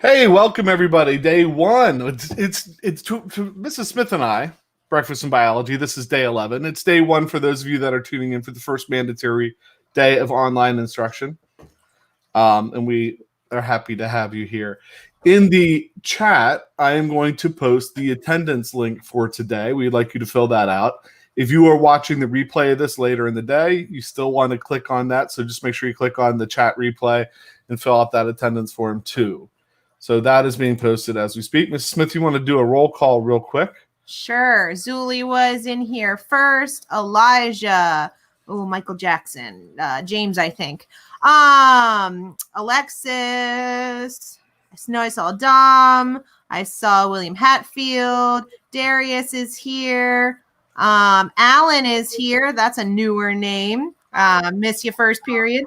Hey, welcome everybody. Day one. It's to Mrs. Smith and I. Breakfast in Biology. This is day 11. It's day one for those of you that are tuning in for the first mandatory day of online instruction. And we are happy to have you here. In the chat, I am going to post the attendance link for today. We'd like you to fill that out. If you are watching the replay of this later in the day, you still want to click on that. So just make sure you click on the chat replay and fill out that attendance form too. So that is being posted as we speak. Ms. Smith, you want to do a roll call real quick? Sure. Zuli was in here first. Elijah. Oh, Michael Jackson. James, I think. Alexis. I saw Dom. I saw William Hatfield. Darius is here. Alan is here. That's a newer name. Miss you first period.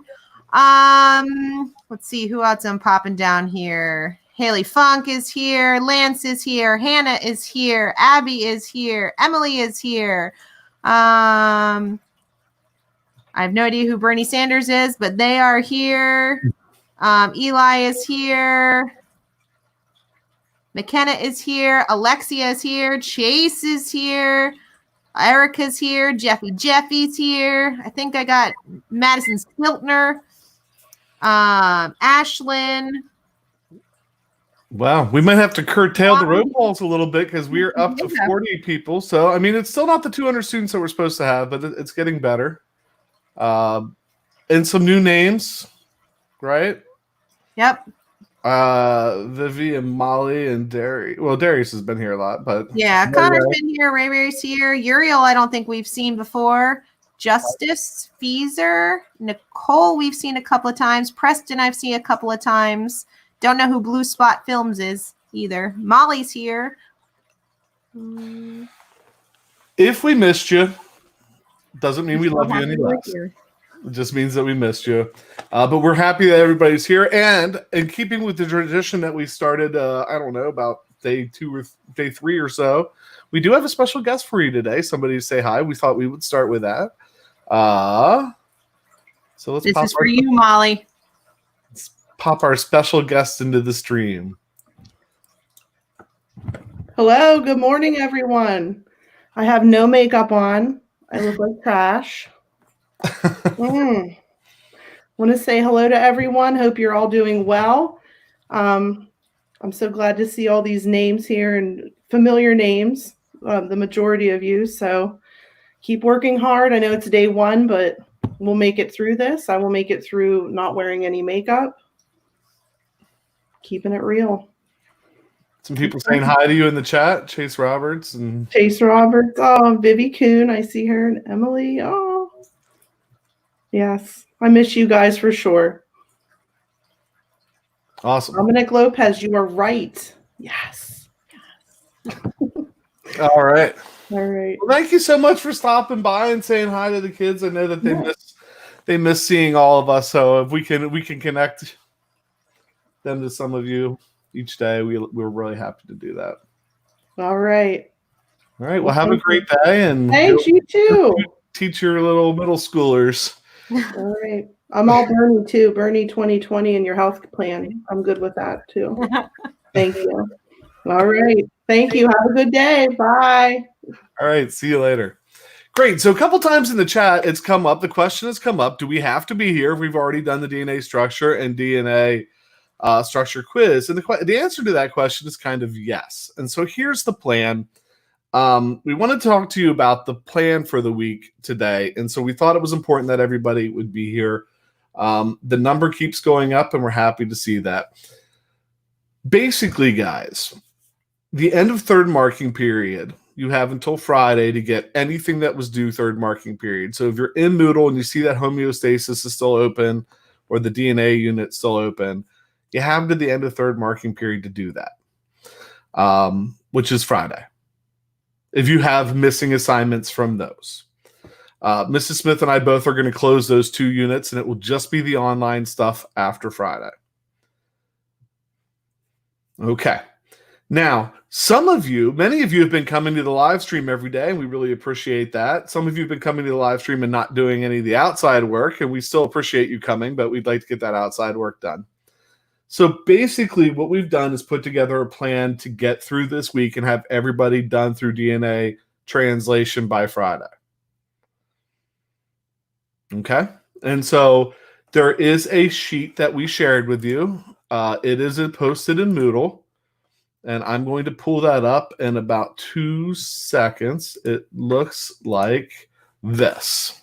Let's see who else I'm popping down here. Haley Funk is here. Lance is here. Hannah is here. Abby is here. Emily is here. I have no idea who Bernie Sanders is, but they are here. Eli is here. McKenna is here. Alexia is here. Chase is here. Erica's here. Jeffy's here. I think I got Madison Stiltner. Ashlyn. Wow, we might have to curtail the road calls a little bit because we're up to 40 people. So, I mean, it's still not the 200 students that we're supposed to have, but it's getting better. And some new names, right? Yep. Vivi and Molly and Darius. Well, Darius has been here a lot, but yeah, Connor's been here. Ray's here. Uriel, I don't think we've seen before. Justice, Feezer, Nicole, we've seen a couple of times. Preston, I've seen a couple of times. Don't know who Blue Spot Films is either. Molly's here. If we missed you, doesn't mean we love you any less. It just means that we missed you. But we're happy that everybody's here. And in keeping with the tradition that we started, I don't know, about day 2 or day 3 or so, we do have a special guest for you today. Somebody to say hi. We thought we would start with that. So let's. This is for you, Molly. Let's pop our special guest into the stream. Hello, good morning, everyone. I have no makeup on. I look like trash. Want to say hello to everyone. Hope you're all doing well. I'm so glad to see all these names here and familiar names, the majority of you. So keep working hard. I know it's day 1, but we'll make it through this. I will make it through not wearing any makeup. Keeping it real. Some people saying hi to you in the chat. Chase Roberts. Oh, Vivi Kuhn. I see her. And Emily. Oh, yes. I miss you guys for sure. Awesome. Dominic Lopez, you are right. Yes. All right. All right. Well, thank you so much for stopping by and saying hi to the kids. I know that they miss seeing all of us. So if we can connect them to some of you each day, we're really happy to do that. All right. All right. Well, have a great day, and thanks, you too. Teach your little middle schoolers. All right. I'm all Bernie too. Bernie 2020 and your health plan. I'm good with that too. Thank you. All right. Thank you. Have a good day. Bye. All right. See you later. Great. So a couple times in the chat, it's come up. The question has come up. Do we have to be here if we've already done the DNA structure and DNA structure quiz? And the answer to that question is kind of yes. And so here's the plan. We want to talk to you about the plan for the week today. And so we thought it was important that everybody would be here. The number keeps going up, and we're happy to see that. Basically, guys, the end of third marking period, you have until Friday to get anything that was due third marking period. So if you're in Moodle and you see that homeostasis is still open or the DNA unit still open, you have to the end of third marking period to do that, which is Friday. If you have missing assignments from those. Mrs. Smith and I both are going to close those 2 units, and it will just be the online stuff after Friday. Okay. Now, many of you have been coming to the live stream every day, and we really appreciate that. Some of you have been coming to the live stream and not doing any of the outside work, and we still appreciate you coming, but we'd like to get that outside work done. So basically what we've done is put together a plan to get through this week and have everybody done through DNA translation by Friday. Okay. And so there is a sheet that we shared with you. It is posted in Moodle. And I'm going to pull that up in about 2 seconds. It looks like this.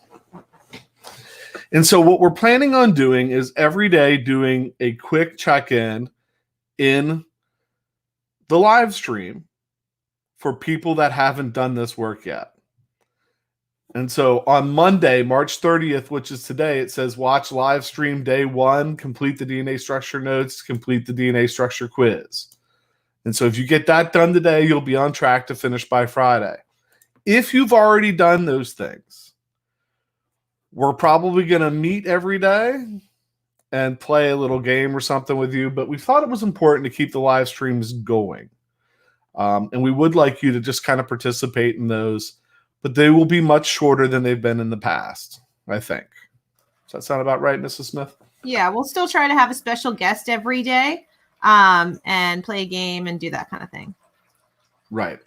And so what we're planning on doing is every day doing a quick check-in in the live stream for people that haven't done this work yet. And so on Monday, March 30th, which is today, it says watch live stream day 1, complete the DNA structure notes, complete the DNA structure quiz. And so if you get that done today, you'll be on track to finish by Friday. If you've already done those things, we're probably going to meet every day and play a little game or something with you, but we thought it was important to keep the live streams going. And we would like you to just kind of participate in those, but they will be much shorter than they've been in the past, I think. Does that sound about right, Mrs. Smith? Yeah, we'll still try to have a special guest every day. And play a game and do that kind of thing. Right.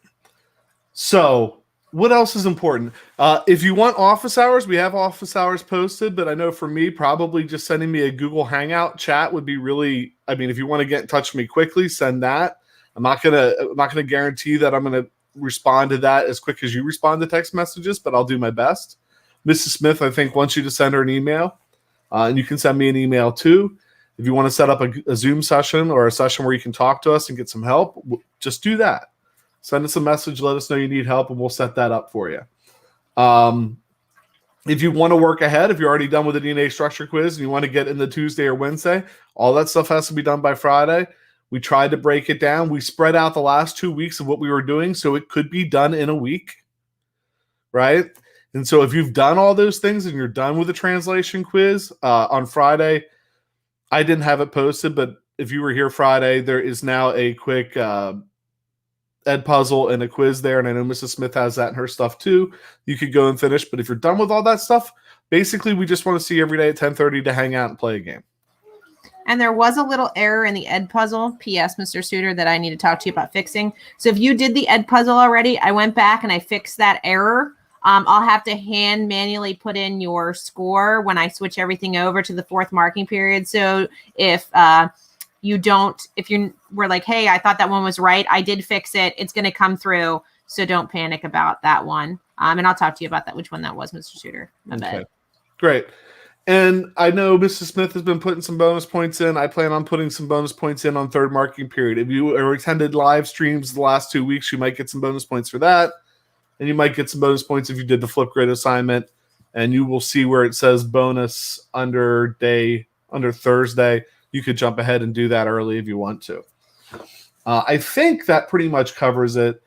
So what else is important? If you want office hours, we have office hours posted, but I know for me, probably just sending me a Google Hangout chat would be really, I mean, if you want to get in touch with me quickly, send that. I'm not gonna guarantee that I'm gonna respond to that as quick as you respond to text messages, but I'll do my best. Mrs. Smith, I think, wants you to send her an email, and you can send me an email too. If you want to set up a Zoom session or a session where you can talk to us and get some help, just do that. Send us a message. Let us know you need help, and we'll set that up for you. If you want to work ahead, if you're already done with the DNA structure quiz and you want to get in the Tuesday or Wednesday, all that stuff has to be done by Friday. We tried to break it down. We spread out the last 2 weeks of what we were doing so it could be done in a week, right? And so if you've done all those things and you're done with the translation quiz on Friday, I didn't have it posted, but if you were here Friday, there is now a quick ed puzzle and a quiz there, and I know Mrs. Smith has that in her stuff too. You could go and finish, but if you're done with all that stuff, basically we just want to see you every day at 10:30 to hang out and play a game. And there was a little error in the ed puzzle, P.S. Mr. Suter, that I need to talk to you about fixing. So if you did the ed puzzle already, I went back and I fixed that error. I'll have to hand manually put in your score when I switch everything over to the 4th marking period. So if you were like, hey, I thought that one was right, I did fix it, it's going to come through. So don't panic about that one. And I'll talk to you about that, which one that was, Mr. Shooter. My bad. Great. And I know Mrs. Smith has been putting some bonus points in. I plan on putting some bonus points in on 3rd marking period. If you attended live streams the last 2 weeks, you might get some bonus points for that. And you might get some bonus points if you did the Flipgrid assignment. And you will see where it says bonus under Thursday. You could jump ahead and do that early if you want to. I think that pretty much covers it.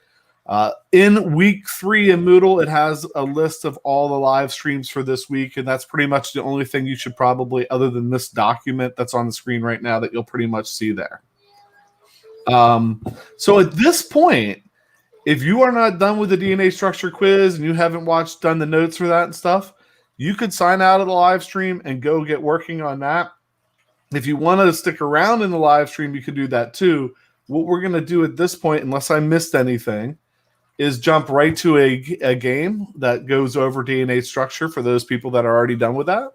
In week 3 in Moodle, it has a list of all the live streams for this week. And that's pretty much the only thing you should probably, other than this document that's on the screen right now, that you'll pretty much see there. So at this point, if you are not done with the DNA structure quiz and you haven't done the notes for that and stuff, you could sign out of the live stream and go get working on that. If you want to stick around in the live stream, you could do that too. What we're going to do at this point, unless I missed anything, is jump right to a game that goes over DNA structure for those people that are already done with that.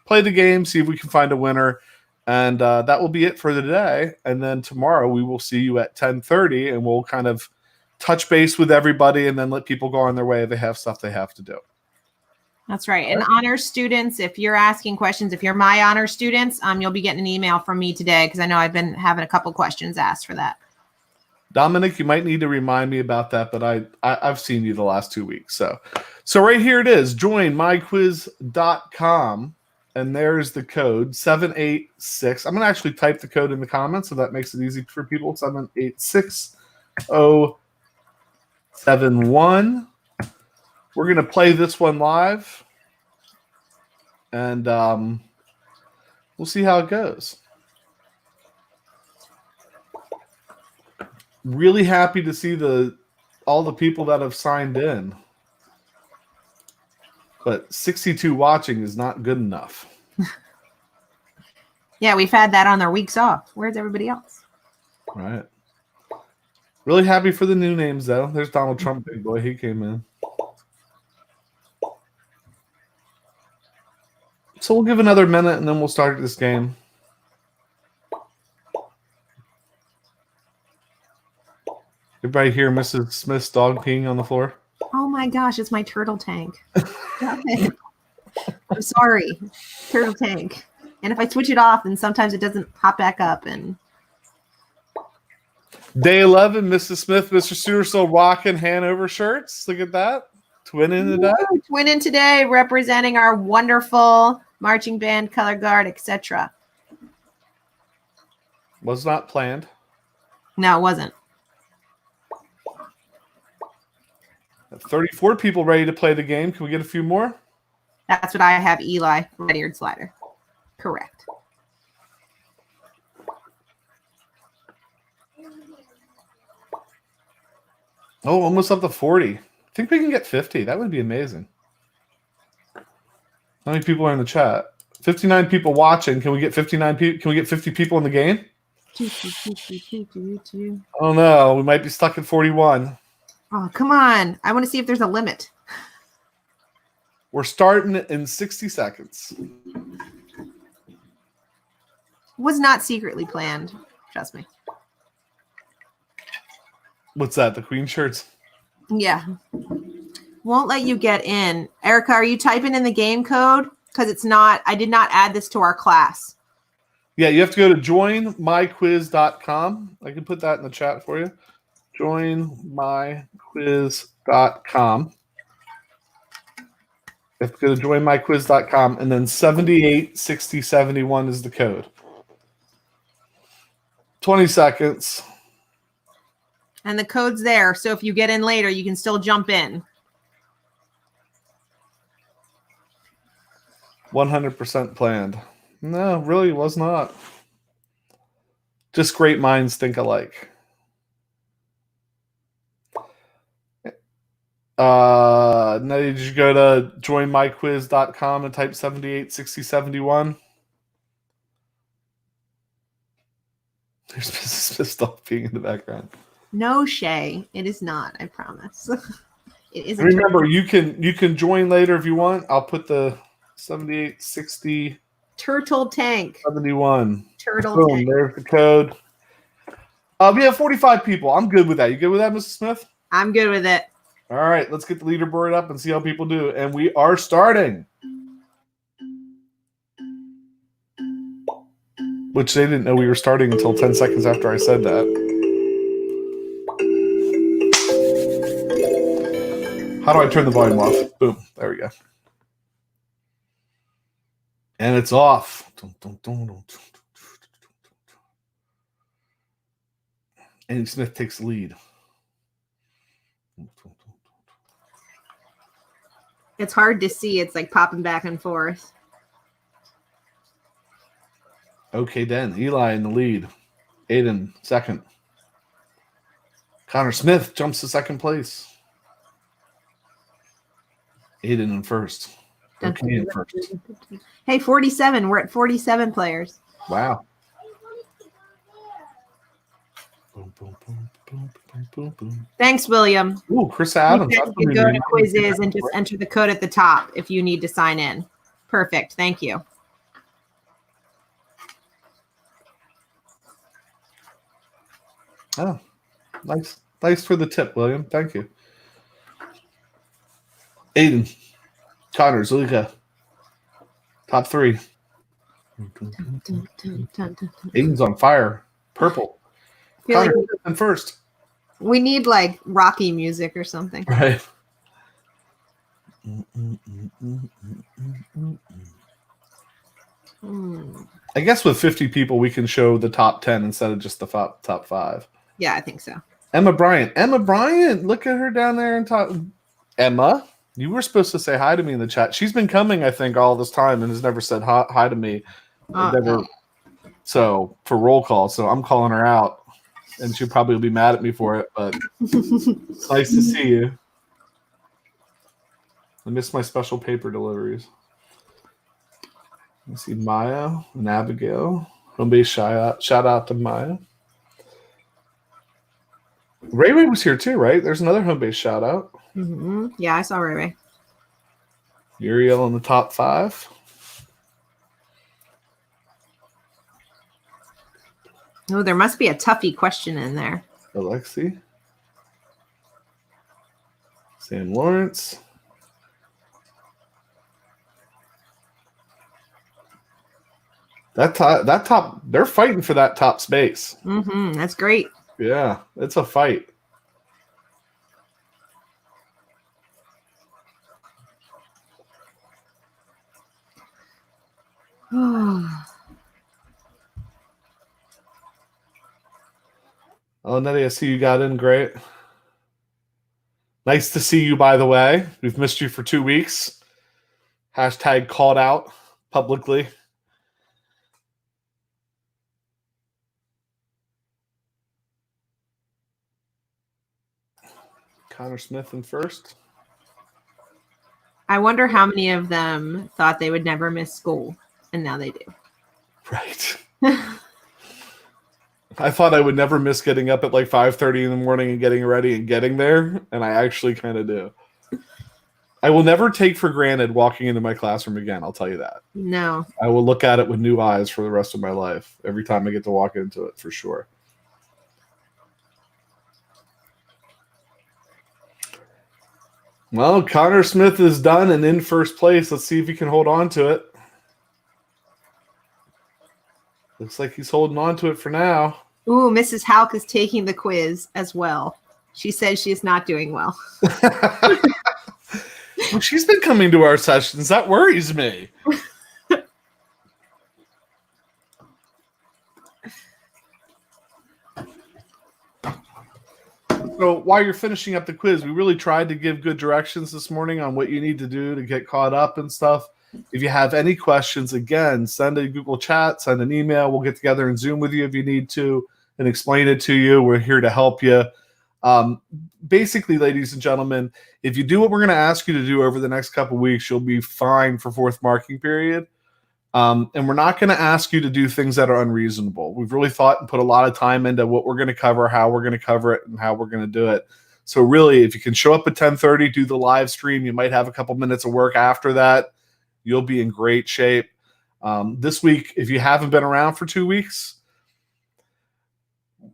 Play the game, see if we can find a winner. And that will be it for the day. And then tomorrow we will see you at 10:30 and we'll kind of touch base with everybody and then let people go on their way if they have stuff they have to do. That's right. And honor students, if you're asking questions, if you're my honor students, you'll be getting an email from me today because I know I've been having a couple questions asked for that. Dominic, you might need to remind me about that, but I've seen you the last 2 weeks. So right here it is, joinmyquiz.com, and there's the code 786. I'm going to actually type the code in the comments so that makes it easy for people. 786071. We're going to play this one live, and we'll see how it goes. Really happy to see all the people that have signed in. But 62 watching is not good enough. Yeah, we've had that on their weeks off. Where's everybody else? Right. Really happy for the new names, though. There's Donald Trump, big boy. He came in. So we'll give another minute, and then we'll start this game. Everybody hear Mrs. Smith's dog peeing on the floor? Oh my gosh, it's my turtle tank. Stop it. I'm sorry. Turtle tank. And if I switch it off, then sometimes it doesn't pop back up. And Day 11, Mrs. Smith, Mr. Stewart still rocking Hanover shirts. Look at that. Twinning today. Twinning today, representing our wonderful marching band, color guard, etc. Was not planned. No, it wasn't. 34 people ready to play the game. Can we get a few more? That's what I have, Eli, red-eared slider. Correct. Oh, almost up to 40. I think we can get 50. That would be amazing. How many people are in the chat? 59 people watching. Can we get 59 people? Can we get 50 people in the game? Oh no, we might be stuck at 41. Oh, come on. I want to see if there's a limit. We're starting in 60 seconds. Was not secretly planned. Trust me. What's that? The Queen shirts? Yeah. Won't let you get in. Erica, are you typing in the game code? Because it's not, I did not add this to our class. Yeah, you have to go to joinmyquiz.com. I can put that in the chat for you. Joinmyquiz.com. You have to go to joinmyquiz.com, and then 786071 is the code. 20 seconds. And the code's there. So if you get in later, you can still jump in. 100% planned. No, really was not. Just great minds think alike. Now did you go to joinmyquiz.com and type 786071? There's Mrs. Smith stuff being in the background. No, Shay, it is not. I promise. It isn't. Remember, you can join later if you want. I'll put the 7860 Turtle tank. 71. Turtle Boom, tank. there's the code. We have 45 people. I'm good with that. You good with that, Mrs. Smith? I'm good with it. All right, let's get the leaderboard up and see how people do. And we are starting. Which they didn't know we were starting until 10 seconds after I said that. How do I turn the volume off? Boom. There we go. And it's off. Andy Smith takes the lead. It's hard to see. It's like popping back and forth. Okay, then. Eli in the lead. Aiden, second. Connor Smith jumps to second place. Aiden in first. Okay, in first. Hey, 47. We're at 47 players. Wow. Boom, boom, boom, boom, boom, boom, boom. Thanks, William. Ooh, Chris Adams. You can go to quizzes and just enter the code at the top if you need to sign in. Perfect. Thank you. Oh, nice. Thanks for the tip, William. Thank you. Aiden. Connor, Zulika. Top three. Aiden's on fire. Purple. Feel like Connor in first. we need like Rocky music or something. Right. I guess with 50 people, we can show the top 10 instead of just the top 5. Yeah, I think so. Emma Bryant. Emma Bryant. Look at her down there and talk. Emma, you were supposed to say hi to me in the chat. She's been coming, I think, all this time and has never said hi to me. Never. So for roll call, so I'm calling her out, and she'll probably be mad at me for it. But it's nice to see you. I miss my special paper deliveries. You see Maya and Abigail. Home base shout out to Maya. Ray Ray was here too, right? There's another home base shout out. Mm-hmm. Yeah, I saw Ray Ray. Uriel in the top 5. Oh, there must be a toughie question in there. Alexi. Sam Lawrence. That top, they're fighting for that top space. Mm-hmm. That's great. Yeah, it's a fight. Oh, Nettie, I see you got in. Great. Nice to see you, by the way. We've missed you for 2 weeks. Hashtag called out publicly. Connor Smith in first. I wonder how many of them thought they would never miss school, and now they do. Right. I thought I would never miss getting up at like 5:30 in the morning and getting ready and getting there, and I actually kind of do. I will never take for granted walking into my classroom again, I'll tell you that. No. I will look at it with new eyes for the rest of my life every time I get to walk into it, for sure. Well, Connor Smith is done and in first place. Let's see if he can hold on to it. Looks like he's holding on to it for now. Ooh, Mrs. Hauk is taking the quiz as well. She says she is not doing well. Well, she's been coming to our sessions. That worries me. So while you're finishing up the quiz, we really tried to give good directions this morning on what you need to do to get caught up and stuff. If you have any questions, again, send a Google chat, send an email. We'll get together and Zoom with you if you need to and explain it to you. We're here to help you. Basically, ladies and gentlemen, if you do what we're going to ask you to do over the next couple of weeks, you'll be fine for fourth marking period. And we're not going to ask you to do things that are unreasonable. We've really thought and put a lot of time into what we're going to cover, how we're going to cover it, and how we're going to do it. So really, if you can show up at 10:30, do the live stream, you might have a couple minutes of work after that. You'll be in great shape. This week, if you haven't been around for 2 weeks,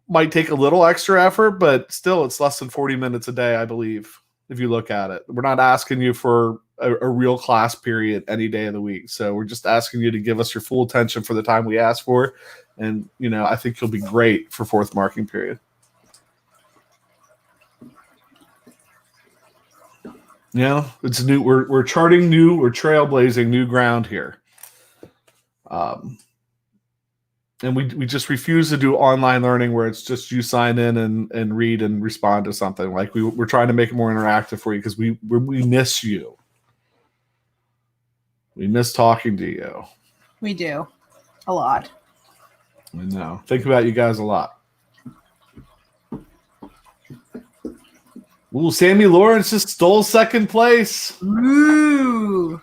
might take a little extra effort, but still it's less than 40 minutes a day, I believe, if you look at it. We're not asking you for a real class period any day of the week. So we're just asking you to give us your full attention for the time we ask for. And, you know, I think you'll be great for fourth marking period. You know, it's new. We're charting new, we're trailblazing new ground here. And we just refuse to do online learning where it's just you sign in and read and respond to something. Like we're trying to make it more interactive for you because we miss you. We miss talking to you. We do. A lot. I know. Think about you guys a lot. Ooh, Sammy Lawrence just stole second place. Ooh.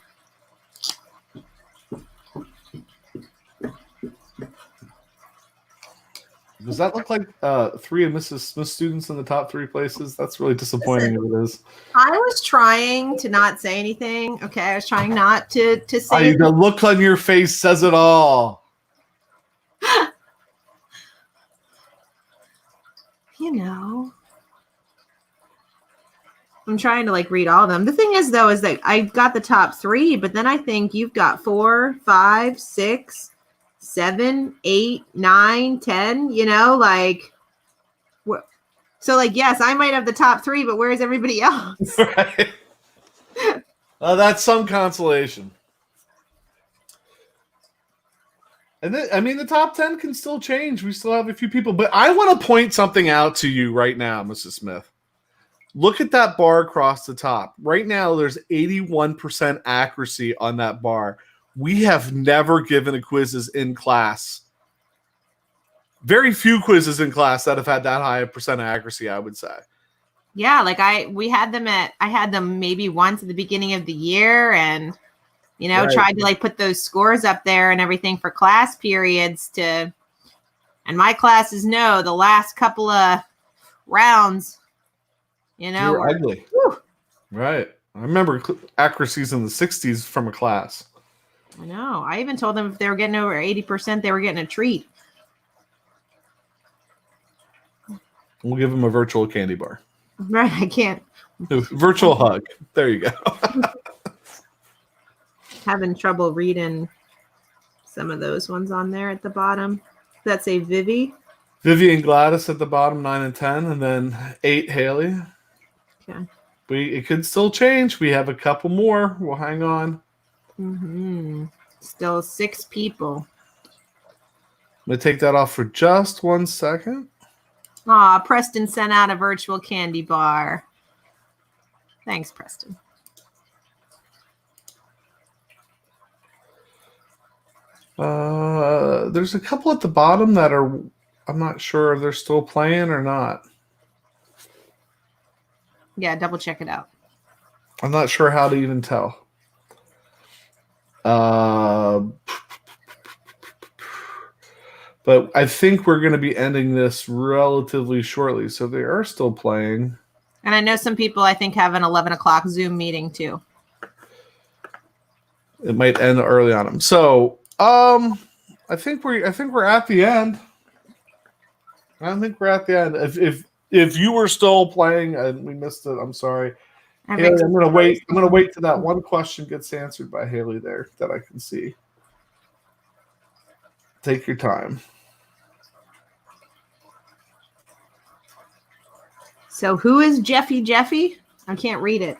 Does that look like 3 of Mrs. Smith students in the top 3 places? That's really disappointing if it is. I was trying to not say anything. Okay, I was trying not to say. The look on your face says it all. You know. I'm trying to like read all of them. The thing is, though, is that I got the top 3, but then I think you've got 4, 5, 6, 7, 8, 9, 10, you know, like, so like, yes, I might have the top 3, but where's everybody else? Right. That's some consolation. And then, I mean, the top 10 can still change. We still have a few people, but I want to point something out to you right now, Mrs. Smith. Look at that bar across the top. Right now, there's 81% accuracy on that bar. We have never given a quizzes in class. Very few quizzes in class that have had that high a percent accuracy, I would say. Yeah, like I had them maybe once at the beginning of the year, and Right. tried to like put those scores up there and everything for class periods and my classes know the last couple of rounds, You're were ugly. whew. Right. I remember accuracies in the 60s from a class. I know. I even told them if they were getting over 80%, they were getting a treat. We'll give them a virtual candy bar. Right. I can't. Virtual hug. There you go. Having trouble reading some of those ones on there at the bottom. That say Vivi. Vivi and Gladys at the bottom, 9 and 10, and then 8 Haley. Okay. It could still change. We have a couple more. We'll hang on. Mm-hmm. Still 6 people. I'm going to take that off for just 1 second. Aw, Preston sent out a virtual candy bar. Thanks, Preston. There's a couple at the bottom that are, I'm not sure if they're still playing or not. Yeah, double check it out. I'm not sure how to even tell. But I think we're going to be ending this relatively shortly. So they are still playing. And I know some people, I think, have an 11 o'clock Zoom meeting too. It might end early on them. So I think we're at the end. I think we're at the end. If you were still playing and we missed it, I'm sorry. Haley, I'm gonna wait. I'm gonna wait till that one question gets answered by Haley there that I can see. Take your time. So who is Jeffy Jeffy? I can't read it.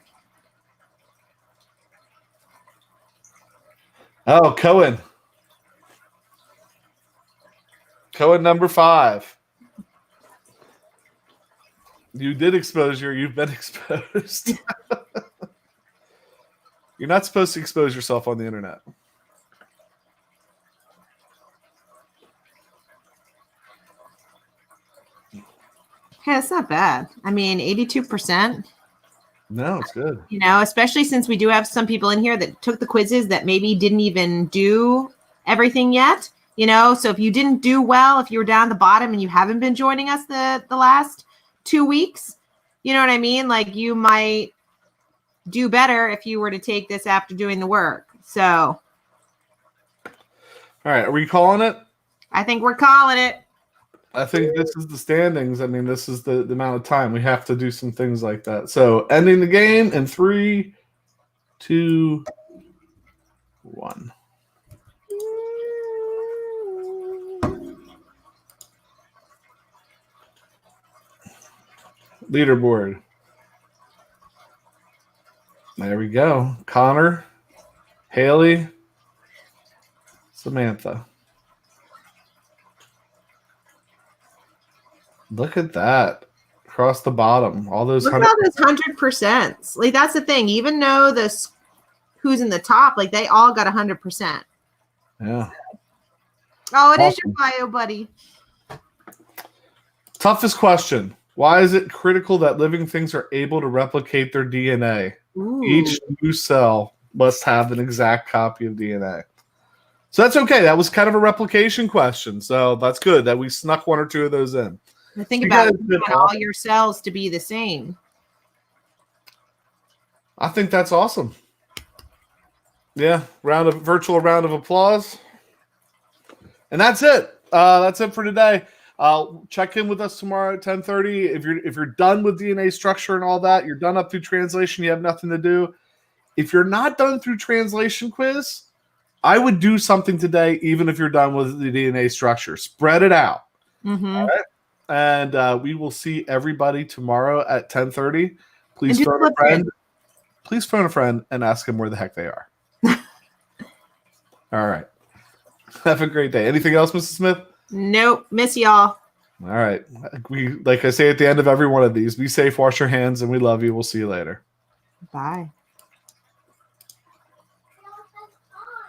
Oh, Cohen. Cohen number 5. You did expose you've been exposed. You're not supposed to expose yourself on the internet. Yeah, it's not bad. I mean, 82%. No, it's good. Especially since we do have some people in here that took the quizzes that maybe didn't even do everything yet. So if you didn't do well, if you were down at the bottom and you haven't been joining us the last 2 weeks, you know what I mean? Like you might do better if you were to take this after doing the work. So. All right. Are we calling it? I think we're calling it. I think this is the standings. I mean, this is the amount of time we have to do some things like that. So ending the game in 3, 2, 1. Leaderboard. There we go. Connor, Haley, Samantha. Look at that. Across the bottom. All those Look at all those 100%. Like that's the thing. Even though who's in the top, like they all got 100%. Yeah. Oh, it is your bio, buddy. Toughest question. Why is it critical that living things are able to replicate their DNA? Ooh. Each new cell must have an exact copy of DNA. So that's okay. That was kind of a replication question. So that's good that we snuck 1 or 2 of those in. I think about all your cells to be the same. I think that's awesome. Yeah, virtual round of applause. And that's it. That's it for today. Check in with us tomorrow at 10:30. If you're done with DNA structure and all that, you're done up through translation, you have nothing to do. If you're not done through translation quiz, I would do something today, even if you're done with the DNA structure. Spread it out. Mm-hmm. All right? And we will see everybody tomorrow at 10:30. Please phone a friend. Please phone a friend and ask them where the heck they are. All right. Have a great day. Anything else, Mrs. Smith? Nope. Miss y'all. All right. Like I say at the end of every one of these, be safe, wash your hands, and we love you. We'll see you later. Bye.